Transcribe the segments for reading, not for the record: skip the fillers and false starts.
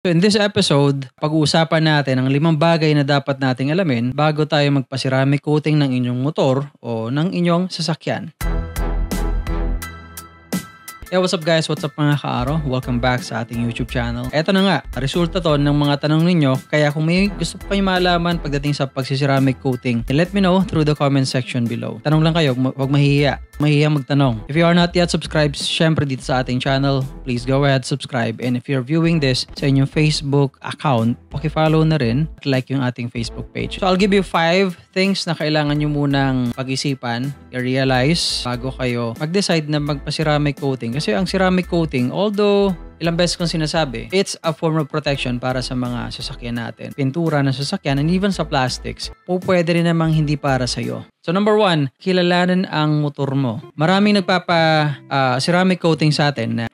So in this episode, pag-uusapan natin ang 5 bagay na dapat nating alamin bago tayo magpa-ceramic coating ng inyong motor o ng inyong sasakyan. Hey, what's up guys? What's up mga ka-aro? Welcome back sa ating YouTube channel. Eto na nga, resulta to ng mga tanong ninyo. Kaya kung may gusto pa kayo malaman pagdating sa pagsiceramic coating, let me know through the comment section below. Tanong lang kayo, huwag mahihiya. Mahihiya magtanong. If you are not yet subscribed, syempre dito sa ating channel, please go ahead, subscribe. And if you're viewing this sa inyong Facebook account, paki-follow na rin at like yung ating Facebook page. So I'll give you 5 things na kailangan nyo munang pag-isipan, i-realize bago kayo mag-decide na magpa-ceramic coating. Kasi ang ceramic coating, although ilang beses kong sinasabi, it's a form of protection para sa mga sasakyan natin. Pintura ng sasakyan and even sa plastics, pwede rin namang hindi para sa'yo. So number 1, kilalanin ang motor mo. Maraming ceramic coating sa atin na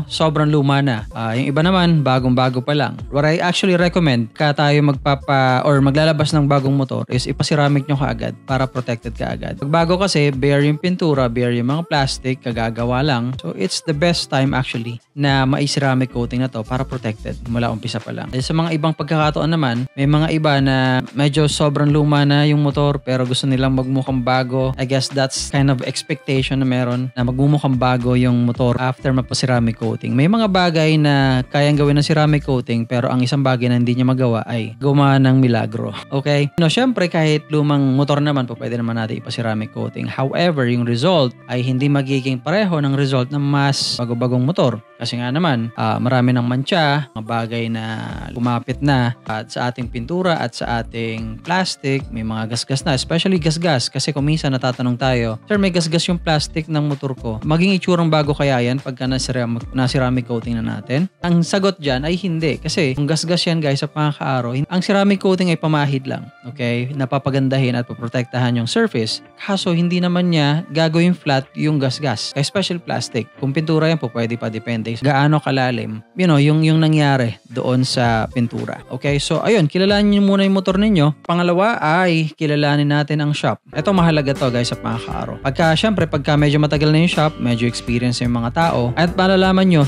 sobrang luma na. Yung iba naman, bagong-bago pa lang. What I actually recommend, tayo maglalabas ng bagong motor is ipa-ceramic nyo kaagad para protected ka agad. Pag bago kasi, bare yung pintura, bare yung mga plastic, kagagawa lang. So it's the best time actually na ceramic coating na to para protected mula umpisa pa lang. Sa mga ibang pagkakataon naman, may mga iba na medyo sobrang luma na yung motor pero gusto nilang magmukhang bago. I guess that's kind of expectation na meron na magmumukhang bago yung motor after mapa-ceramic coating. May mga bagay na kayang gawin ng ceramic coating pero ang isang bagay na hindi niya magawa ay gumawa ng milagro. Okay? Syempre kahit lumang motor naman pwede naman natin ipa-ceramic coating. However, yung result ay hindi magiging pareho ng result ng mas bago-bagong motor. Kasi nga naman, marami ng mancha, mga bagay na lumapit na at sa ating pintura at sa ating plastic, may mga gasgas na, especially gasgas. Kasi kung minsan natatanong tayo, sir, may gasgas yung plastic ng motor ko. Maging itsurang bago kaya yan pagka na-ceramic coating na natin? Ang sagot dyan ay hindi. Kasi kung gasgas yan guys sa pangaka-araw, ang ceramic coating ay pamahid lang. Okay? Napapagandahin at paprotektahan yung surface. Kaso hindi naman niya gagawin flat yung gasgas. Especially plastic. Kung pintura yan pwede pa depende gaano kalalim, yung nangyari doon sa pintura. Okay, so ayun, kilalanin niyo muna yung motor ninyo. Pangalawa ay kilalanin natin ang shop. Ito mahalaga to guys sa pangaka-araw. Pagka medyo matagal na yung shop, medyo experience yung mga tao, at malalaman nyo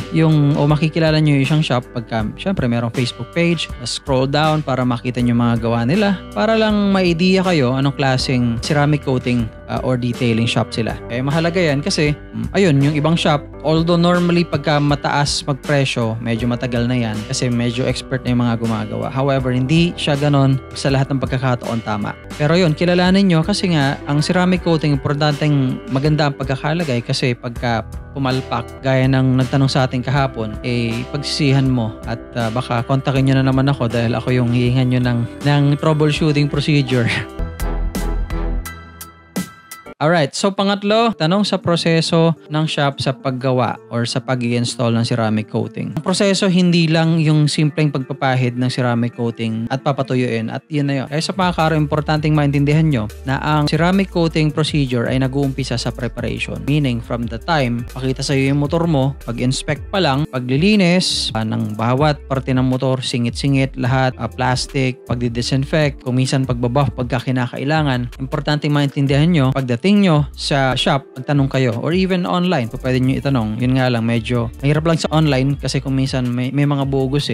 makikilala nyo yung isang shop pagka syempre merong Facebook page, scroll down para makita nyo mga gawa nila, para lang ma-idea kayo anong klaseng ceramic coating or detailing shop sila. Okay, mahalaga yan kasi ayun, yung ibang shop, although normally pagka mataas magpresyo, medyo matagal na yan kasi medyo expert na yung mga gumagawa. However, hindi siya ganon sa lahat ng pagkakataon tama. Pero yun, kilalanin nyo kasi nga, ang ceramic coating, importanteng maganda ang pagkakalagay kasi pagka pumalpak, gaya ng nagtanong sa ating kahapon, pagsisihan mo at baka kontakin nyo na naman ako dahil ako yung hihingan nyo ng troubleshooting procedure. Alright, so pangatlo, tanong sa proseso ng shop sa paggawa or sa pag-i-install ng ceramic coating. Ang proseso hindi lang yung simpleng pagpapahid ng ceramic coating at papatuyuin at yun na yun. Kaya sa pangakaro, importanteng maintindihan nyo na ang ceramic coating procedure ay nag-uumpisa sa preparation. Meaning, from the time pakita sa'yo yung motor mo, pag-inspect pa lang, paglilinis ng bawat parte ng motor, singit-singit, lahat, plastic, pagdi-disinfect, kung minsan pagbabuff pagka kinakailangan. Importanteng maintindihan nyo, pagdating nyo sa shop, magtanong kayo or even online, pwede nyo itanong. Yun nga lang, medyo mahirap lang sa online kasi kung minsan may mga bogus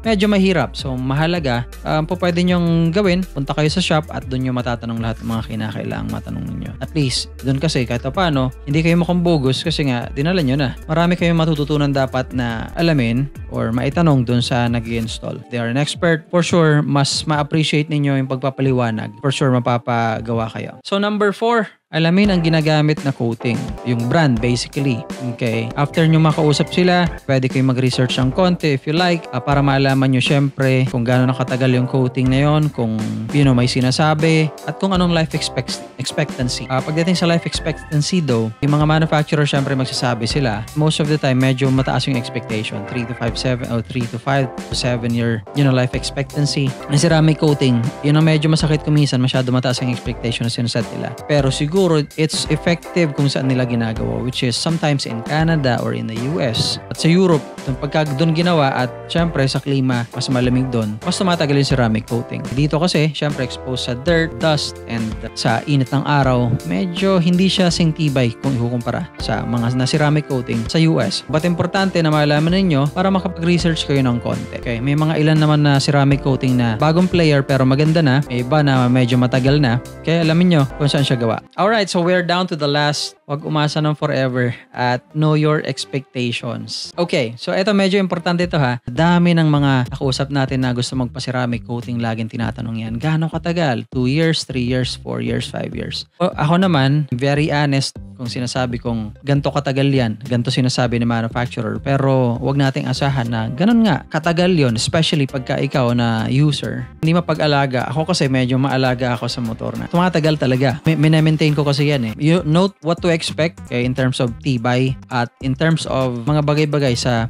medyo mahirap. So mahalaga, pwede nyong gawin, punta kayo sa shop at doon nyo matatanong lahat ng mga kinakailangang matanong ninyo. At least, doon kasi kahit paano, hindi kayo mukhang bogus kasi nga, dinala nyo na. Marami kayong matututunan dapat na alamin or maitanong doon sa nag-i-install. They are an expert. For sure, mas ma-appreciate ninyo yung pagpapaliwanag. For sure, mapapagawa kayo. So number 4, alamin ang ginagamit na coating. Yung brand, basically. Okay? After nyo makausap sila, pwede kayo mag-research ng konti if you like, para malaman nyo syempre kung gaano nakatagal yung coating na yon, kung may sinasabi, at kung anong life expectancy. Pagdating sa life expectancy though, yung mga manufacturer syempre magsasabi sila, most of the time, medyo mataas yung expectation. 3 to 5 to 7 year life expectancy. Ang ceramic coating, yun ang medyo masakit kuminsan, masyado mataas yung expectation na sinaset nila. Pero siguro, it's effective kung saan nila ginagawa, which is sometimes in Canada or in the US. At sa Europe, Pagka doon ginawa at syempre sa klima mas malamig doon, mas tumatagal yung ceramic coating. Dito kasi syempre exposed sa dirt, dust, and sa init ng araw, medyo hindi siya singtibay kung ikukumpara sa mga na ceramic coating sa US. But importante na malaman ninyo para makapag-research kayo ng konti. Okay, may mga ilan naman na ceramic coating na bagong player pero maganda na, may iba na medyo matagal na. Kaya alamin nyo kung saan siya gawa. Alright, so we're down to the last. Huwag umasa ng forever at know your expectations. Okay, so ito medyo importante ito ha. Dami ng mga nakausap natin na gusto magpa-ceramic coating, laging tinatanong yan. Gaano katagal? 2 years, 3 years, 4 years, 5 years. O, ako naman, very honest kung sinasabi kong ganto katagal yan, ganto sinasabi ni manufacturer. Pero wag nating asahan na ganun nga, katagal yon, especially pagka ikaw na user. Hindi mapag-alaga. Ako kasi medyo maalaga ako sa motor na. Tumatagal talaga. Minamaintain ko kasi yan eh. You note what to expect in terms of tibay at in terms of mga bagay-bagay sa